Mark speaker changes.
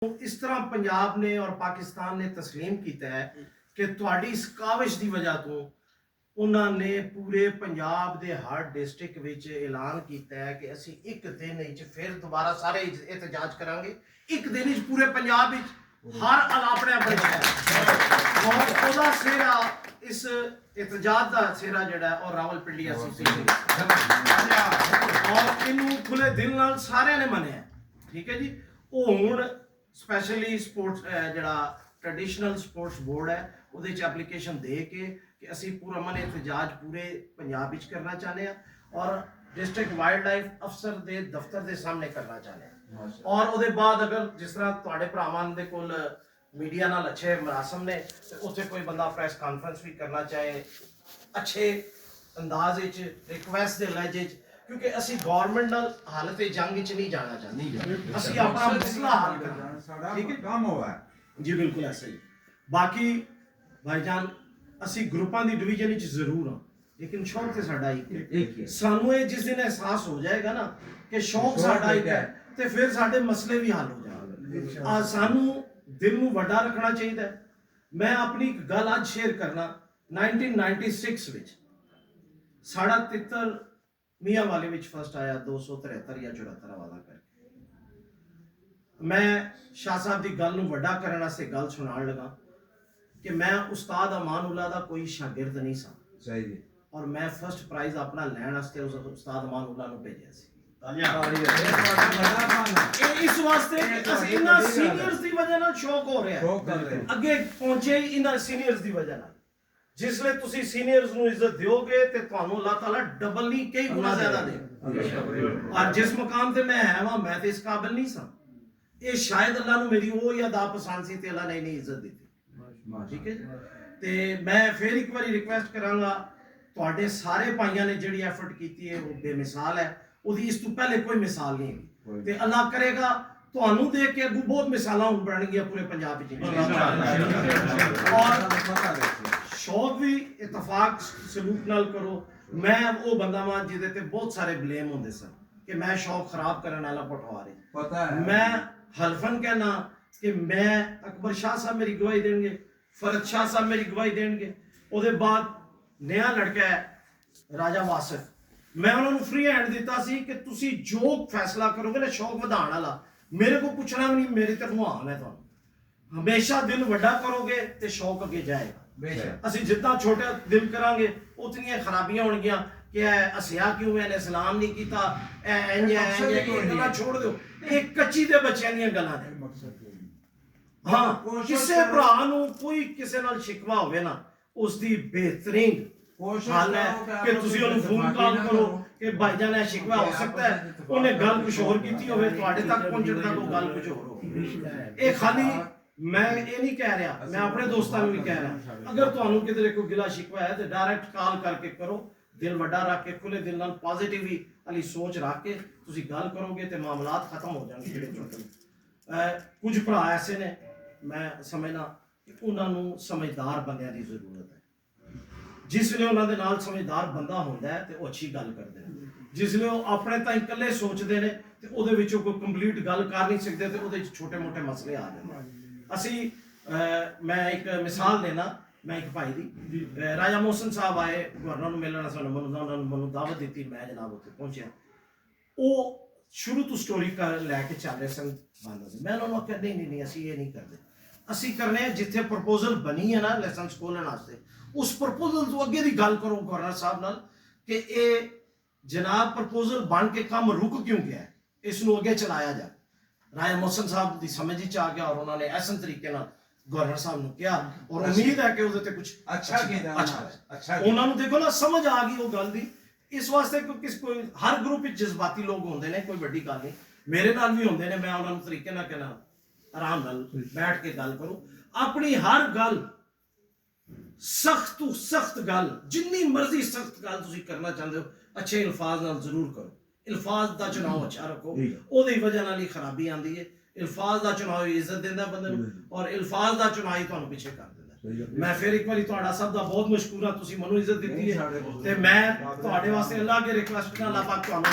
Speaker 1: इस तरह पंजाब ने और पाकिस्तान ने तस्लीम किया है कि तुहाडी इस काविश की वजह तो उन्होंने पूरे पंजाब के हर डिस्ट्रिक्ट विच ऐलान किया है कि असी एक दिन विच फिर दोबारा सारे एहतजाज करांगे। एक दिन विच पूरे पंजाब विच हर अपने अपने शहर और ओदा सेहरा इस एहतजाज का सेहरा जिहड़ा और रावलपिंडी एसोसीएशन और इनू खुले दिल नाल सारे ने मनिया। ठीक है जी। वो हुण स्पैशली स्पोर्ट्स जिहड़ा ट्रेडिशनल स्पोर्ट्स बोर्ड है ਉਹਦੇ ਚ एप्लीकेशन दे के कि असी पूरा मन एहतजाज पूरे पंजाब विच करना चाहते हैं और डिस्ट्रिक्ट वाइल्ड लाइफ अफसर के दफ्तर के सामने करना चाहते हैं। और उसके बाद अगर जिस तरह तुहाडे भरावां दे कोल मीडिया नाल अच्छे मरासम ने तो उत्थे कोई बंदा प्रेस कॉन्फ्रेंस भी करना चाहे अच्छे अंदाज विच रिक्वेस्ट दे लहजे क्योंकि असी गवर्नमेंट नाल हालत जंग विच नहीं जाना चाहते, असी अपना मसला हल करना। ठीक है, काम हुआ है जी, बिल्कुल ऐसे ही। बाकी भाईजान असी ग्रुपां दी डिवीजन विच जरूर हां, लेकिन शौक ते साडा एक है। सानू ये जिस दिन एहसास हो जाएगा ना कि शौक साडा एक है ते फिर साडे मसले भी हल हो जाएंगे। सानू दिल नू वड्डा रखना चाहिए। मैं अपनी एक गल आज शेयर करना। 1996 विच साडा तितर मियां वाले विच फर्स्ट आया 273 या 74 वाला करके। मैं शाह साहब की गल नू वड्डा करने वास्ते गल सुनान लगा कि मैं उस्ताद अमानुल्लाह दा कोई शागिर्द नहीं सा। सही जी। और मैं फर्स्ट प्राइज अपना लैण वास्ते उस उस्ताद अमानुल्लाह नू भेजिया सी। इस वास्ते कि इन्हां सीनियर्स दी वजह नाल शौक हो रहा है, अगे पहुंचे ही इन्हां सीनियर्स दी वजह नाल। जिसले तुसी सीनियर्स नू इज्जत दियोगे ते तुहानू अल्लाह ताला डबल नहीं कई गुना ज्यादा दे। और जिस मकाम ते मैं है मैं ते इस काबिल नहीं सा। ये शायद अल्लाह नू मेरी वो याद पसंद सी ते अल्लाह ने नहीं इज्जत दी। ठीक है। ते मैं फिर एक बार रिक्वेस्ट करांगा तुहाडे सारे भाइयों ने जिहड़ी एफर्ट की है वो बेमिसाल है। उसदी इस तो पहले कोई मिसाल नहीं है ते अल्लाह करेगा तुहानू देख के अगू बहुत मिसालां हुण बनणगीਆਂ पूरे पंजाब विच। और शौक भी इतफाक सलूक नाल करो। मैं वो बंदा वां जिहदे ते बहुत सारे ब्लेम होंदे सन कि मैं शौक खराब करने वाला पटवारी पता है। मैं हल्फन कहना कि मैं अकबर शाह साहब मेरी गवाही देंगे, फरद शाह साहब मेरी गवाही देंगे। उसके बाद नया लड़का है राजा वासिफ, मैं उन्होंने फ्री हैंड दिता सी कि तुसी जो फैसला करोगे ना शौक वधाण वाला मेरे को पूछना भी नहीं, मेरी तरफों आन है। तुहानू हमेशा दिल वड्डा करोगे तो शौक अगे जाएगा। असी जितना छोटा दिल करांगे उतनी खराबियां होणगियां कि हसिया क्यों मैंने सलाम नहीं किया, गल्लां छोड़ दो। ये कच्ची दे बच्चों दी गल्लां ने। हाँ, किसी भरा नू कोई किसी नाल शिकवा होवे ना उसकी बेहतरीन हाल है कि तुसी उन्हें फोन कॉल करो कि भाईजान है शिकवा हो सकता है उन्हें गल कुछ होर कीती होवे तुहाडे तक पहुंचण तक वो गल कुछ होर हो। ये खाली मैं ये नहीं कह रहा, मैं अपने दोस्तों भी कह रहा अगर तुहानू किधरे कोई गिला शिकवा है तो डायरेक्ट कॉल करके करो। दिल वड्डा रख के खुले दिल नाल पॉजिटिव वाली सोच रख के तुसी गल करोगे तो मामलात खत्म हो जाएंगे। कुछ भरा ऐसे ने मैं समझना कि उन्होंने समझदार बंदियां की जरूरत है। जिसले उन्होंने नाल समझदार बंदा होंदा है तो वो अच्छी गल करते हैं। जिसले वो अपने ताईं इकल्ले सोचते हैं तो उहदे विचों कोई कंप्लीट गल कर नहीं सकते तो उहदे छोटे मोटे मसले आ जाते हैं। असी मैं एक मिसाल देना, मैं एक भाई दी राजा मोहसिन साहब आए गवर्नर मिलने मैनू दावत दी, मैं जनाब उत्थे पहुंचा। वो शुरू तो स्टोरी कर लैके चल रहे सन बंद। मैं उन्होंने आख्या नहीं नहीं नहीं असी ये नहीं करते, असी करने जिथे प्रपोजल बनी है ना लाइसेंस खोलने वास्ते उस प्रपोजल तो अगे की गल करो गवर्नर साहब नाल कि ये जनाब प्रपोजल बन के काम रुक क्यों गया है, इसनू अगे चलाया जाए। राजा मोहसिन साहब की समझ आ गया और उन्होंने ऐसे तरीके नाल गवर्नर साहब ने कहा और उम्मीद है कि उसदे कुछ अच्छा उन्होंने देखो ना समझ आ गई वो गल दी। इस वास्ते कोई हर ग्रुप जज्बाती लोग होंगे ने, कोई बड़ी गल नहीं। मेरे नाल भी होंगे ने, मैं उन्होंने तरीके नाल कहना आराम नाल बैठ के गल करो। अपनी हर गल सख्त तो सख्त गल जिन्नी मर्जी सख्त गल तुसीं करना चाहते हो अच्छे अल्फाज नाल जरूर करो। अल्फाज का चुनाव अच्छा रखो, ओदी वजह नाल ही खराबी आती है। अल्फाज का चुनाव इज्जत देंदा बंदे नूं और अल्फाज का चुनाव ही तुहानूं पीछे कर देंदा। मैं फिर एक बार तुहाडा सब दा बहुत मशकूर हां, तुसीं मैनूं इज्जत दित्ती है ते मैं तुहाडे वास्ते अल्लाह अगे रिक्वेस्ट करना अल्लाह पाक तुहानूं